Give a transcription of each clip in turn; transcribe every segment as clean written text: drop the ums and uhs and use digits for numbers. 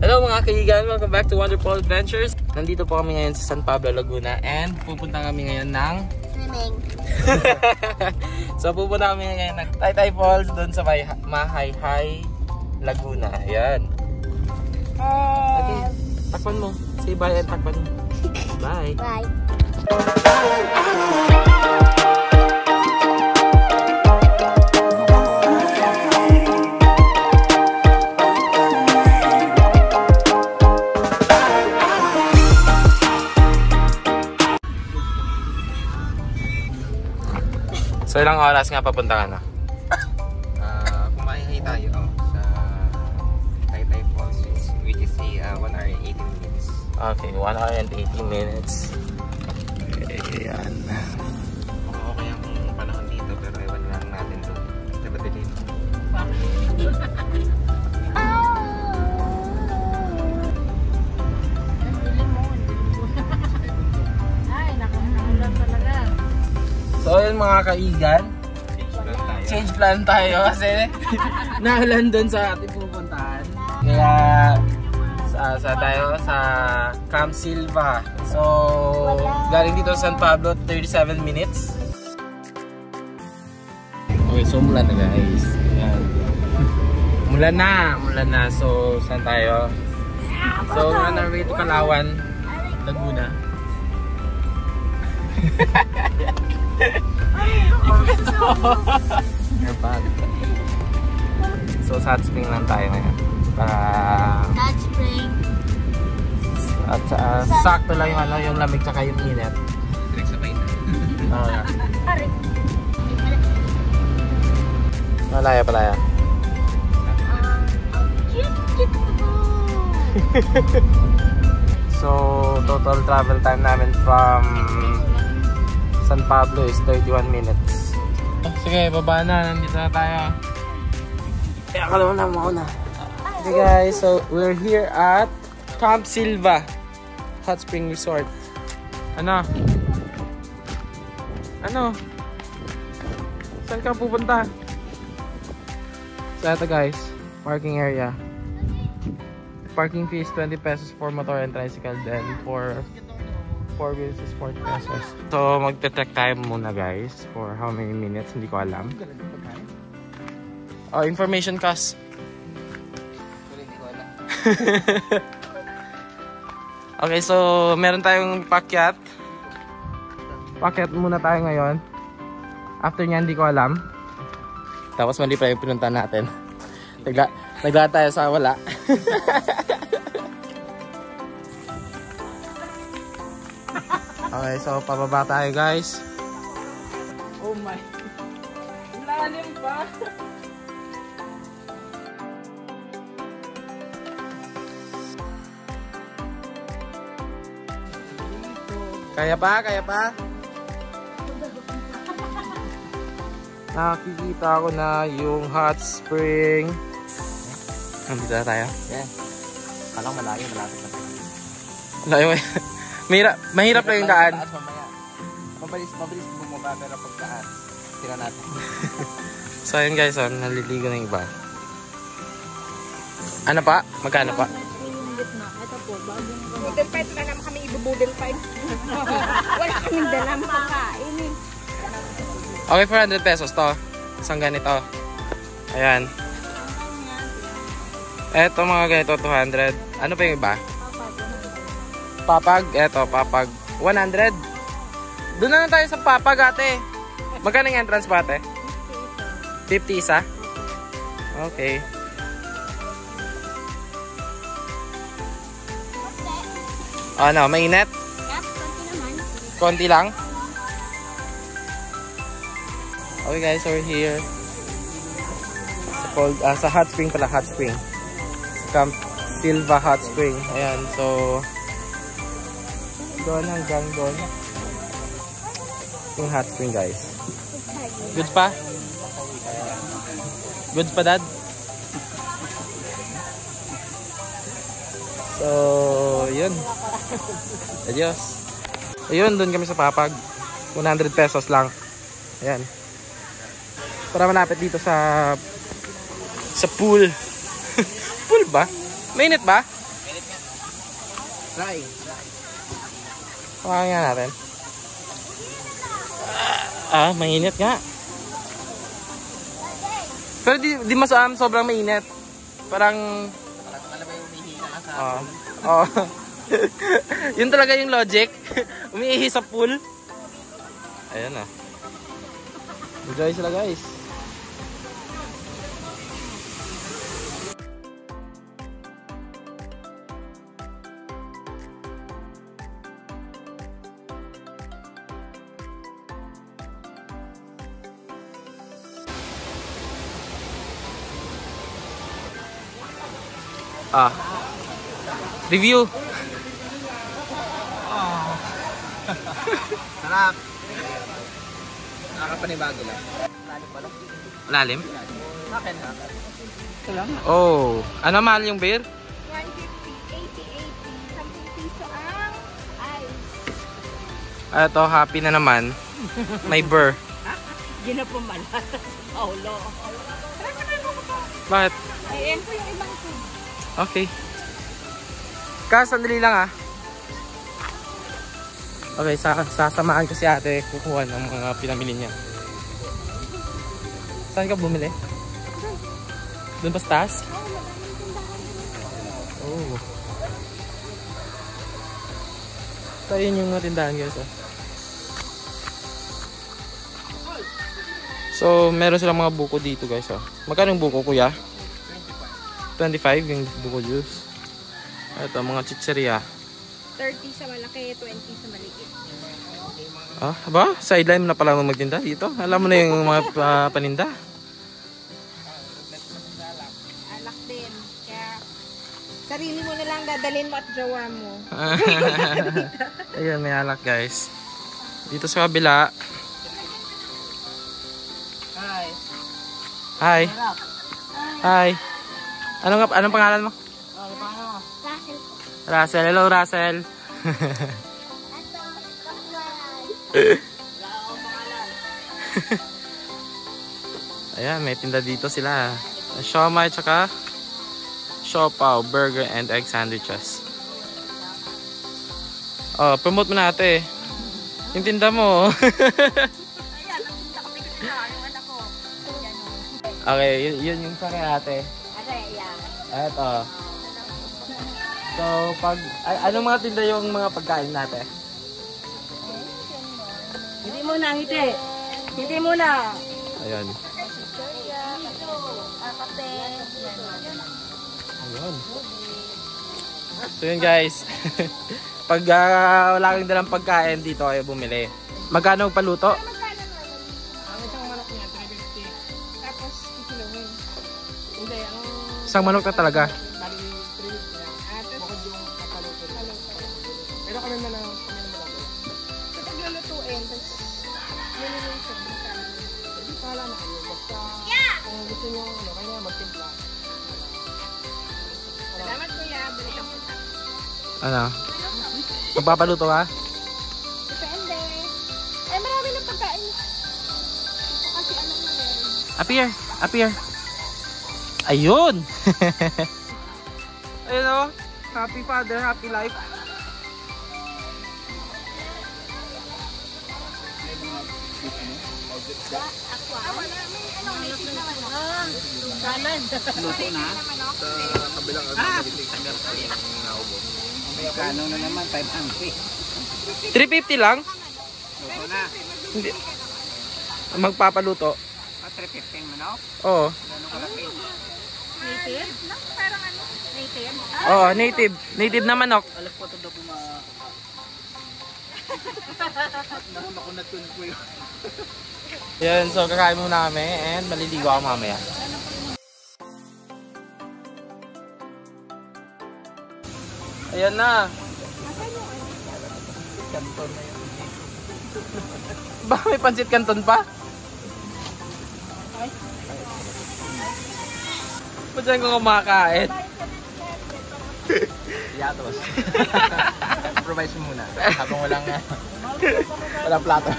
Hello mga kaibigan, welcome back to Wonderful Adventures. Nandito po kami ngayon sa San Pablo, Laguna and pupunta kami ngayon ng swimming. So pupunta kami ngayon ng Taytay Falls doon sa Mahayhay, Laguna. Ayan. Okay, takpan mo. Say bye and takpan mo. Bye. Bye. So ilang oras nga papunta ka na? Kumain tayo sa Taytay Falls, which is 1 hour and 18 minutes. Okay, 1 hour and 18 minutes. Ayan. Okay ang panahon dito, pero ewan lang natin doon. Basta ba din? Ay, nakakalang talaga. So yun mga kaigan, change plan tayo kasi nahalan doon sa ating pupuntahan. Kaya sa tayo sa Camp Silva. So galing dito sa San Pablo, 37 minutes. Okay, so mula na guys. Ayan. Mula na. So saan tayo? So we're on our way to Calauan, Laguna. Your bag. So sa hot spring lang tayo ngayon. Hot spring. At sakto lang yung yung lamig tsaka yung init. Direk sa pain. Oo nga. Pare. Palaya. So total travel time namin from San Pablo is 31 minutes. Sige, baba na. Nandito na tayo. Kaya ka naman na mauna. Okay guys, so we're here at Camp Silva Hot Spring Resort. Ano? Saan ka pupunta? So ito guys, parking area. Parking fee is 20 pesos for motor and tricycle, then for 4 wheels is 40 pesos. So magte-check tayo muna guys for how many minutes, hindi ko alam. Oh, information cost. Okay, so meron tayong pakyat. Pakyat muna tayo ngayon. After niya hindi ko alam. Tapos mali pa yung pinunta natin. Nagla tayo sa wala. Okay, so pababa tayo guys. Oh my. Lalim pa. Kaya pa? Nakikita ko na yung hot spring. Nandito na tayo. Yeah. Alam malayo, malapit na. Layo eh. Mahirap lang yung daan. Mabilis bumaba, pero pagkaan tira natin. So ayun guys, naliligo na yung iba. Ano pa? Magkano pa? Ito po, bagong budel fight na naman kami ibubudel fight. Wala kaming dalang pagkain eh. Okay, 400 pesos to. Isang ganito. Ayan. Eto mga ganito, 200. Ano pa yung iba? Papag. Eto, papag. 100. Doon na lang tayo sa papag ate. Magkano yung entrance pa ate? 50 isa? Okay. Ano, mainit? Yes, konti naman. Konti lang? Okay guys, we're here. Sa hot spring pala, hot spring. Camp Silva Hot Spring. Ayan, so doon hanggang doon yung hot spring guys. Goods pa? Goods pa dad? So yun. Adios. Ayun, doon kami sa papag. 100 pesos lang. Ayan. Para malapit dito sa pool. Pool ba? Mainit ba? Try. Kumain nga natin. Mainit nga. Pero di masam, sobrang mainit. Parang... Alam mo yung umihina ka sa... Oo. Yun talaga yung logic. Umiihi sa pool. Ayan na. Enjoy sila guys. Review. Sarap. Nakakapanibago lang. Lalim ba lang? Lalim? Akin ha? Oh. Ano mahal yung beer? 150, 80, 10 piso ang ice. Ito, happy na naman. May beer. Ginapumalat. Oh, lo. Bakit? Ayan po yung ibang food. Okay. Sandali lang ah. Okay, sasamahan ko si ate kukuha ng mga pinamili niya. Saan ka bumili? Doon pa sa taas? Oh. So, yun yung mga tindahan guys. Oh. So, meron silang mga buko dito guys. Oh. Magkano yung buko kuya? 25 yung buko juice. Ito, mga chicheria. 30 sa malaki, 20 sa maliit. Aba? Sideline mo na pala magtinda dito. Alam mo na yung mga paninda. Alak din. Kaya, sarili mo na lang dadalhin mo at jowa mo. Ayun, may alak guys. Dito sa kabila. Hi. Hi. Hi. Anong pangalan mo? Russell. Hello, Russell. Ayan, may tinda dito sila. Siomai tsaka siopaw, burger and egg sandwiches. Oh, promote mo na ate. Yung tinda mo. Okay, yun yung sa kay ate. Eto. So, anong mga tinda yung mga pagkain natin? Hindi muna, ngiti. Ngiti muna. Ayan. Kape. Ayan. So yun guys. Pag wala kang dalang pagkain dito kayo bumili. Magkano paluto? Ang isang manok niya, 350. Tapos, kikilawin. Hindi, Isang manok na talaga. Pero kami na lang. So, pag lulutuin, tapos niluluto mo sa amin. Hindi pala na kayo. Basta kung gusto nyo kaya magtimpla. Salamat kuya, balik ang punta. Ano? Magpapaluto ka? Depende. Marami ng pagkain. Kasi ano na meron. Appear. Ayun! Ayun o. Happy father, happy life. Wala. May ano, native naman ako. Salad. Luto na? Sa kabilang tanggal pa yung naubo. Amerikano na naman, 500. 350 lang? Luto na. Hindi. Magpapaluto. 315 manok? Oo. Gano'ng kalaki? Native? Parang ano? Native? Oo, native. Native na manok. Alas po ito daw po nakakunat ko na po yun. Yan, so kakain muna kami and maliligo ako mamaya. Ayan na. Kanton na yun. Ba, may pansit canton pa? Ba't dyan ko kumakain? Yatos. Improvise mo muna. Habang walang plato.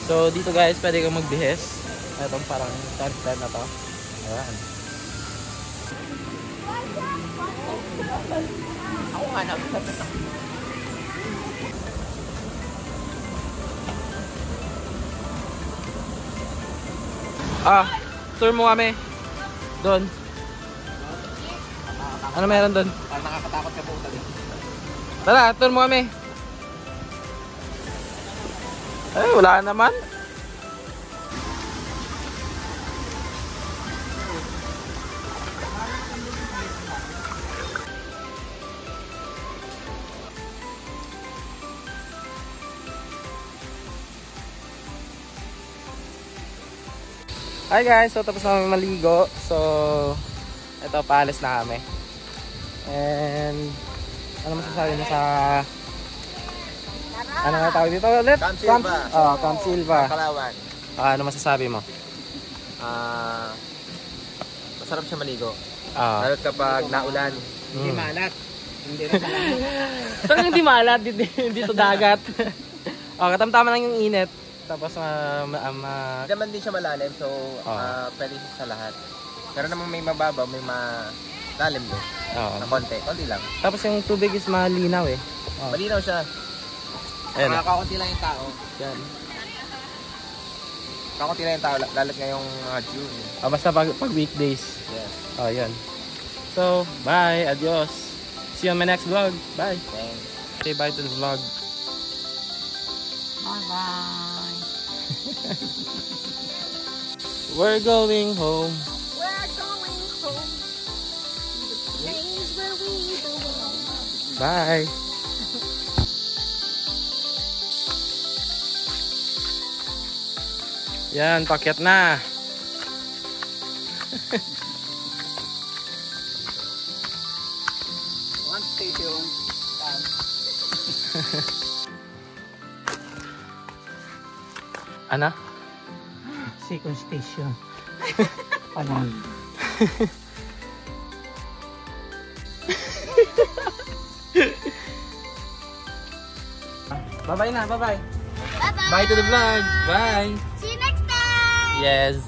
So dito guys, pwede kang magbihis. Itong parang tent na to. Ayan. Ako nga na. Tour mo kami. Doon. Ano meron doon? Parang nakakatakot ka po talaga. Tara, tour mo kami. Ay, wala naman. Hi guys, so tapos na kami maligo. So, ito, paalis na kami. And, ano masasabi mo sa... Ano nga tawag dito ulit? Camp Silva. Camp Silva. Palawan. Ano masasabi mo? Masarap siya maligo. Ah. Lalo kapag naulan. Hindi malat. Hindi na Parang hindi malat, dito dagat. Katamtama lang yung init. Tapos Hindi naman din siya malalim, so pwede siya sa lahat. Pero naman may mababaw, may malalim doon. Na konti lang. Tapos yung tubig is malinaw eh. Malinaw siya. Ayan. Kakakunti lang yung tao. Yan. Kakakunti lang yung tao, lalo't ngayong June. Basta pag weekdays. Yes. Yan. So, bye. Adios. See you on my next vlog. Bye. Thanks. Say bye to the vlog. Bye-bye. We're going home. We're going home. To the place where we belong. Bye. Yan, pakyat na. One station. Ano? Second station. Palang. Bye-bye na, bye-bye. Bye-bye. Bye to the vlog. Bye. See you next time. Yes.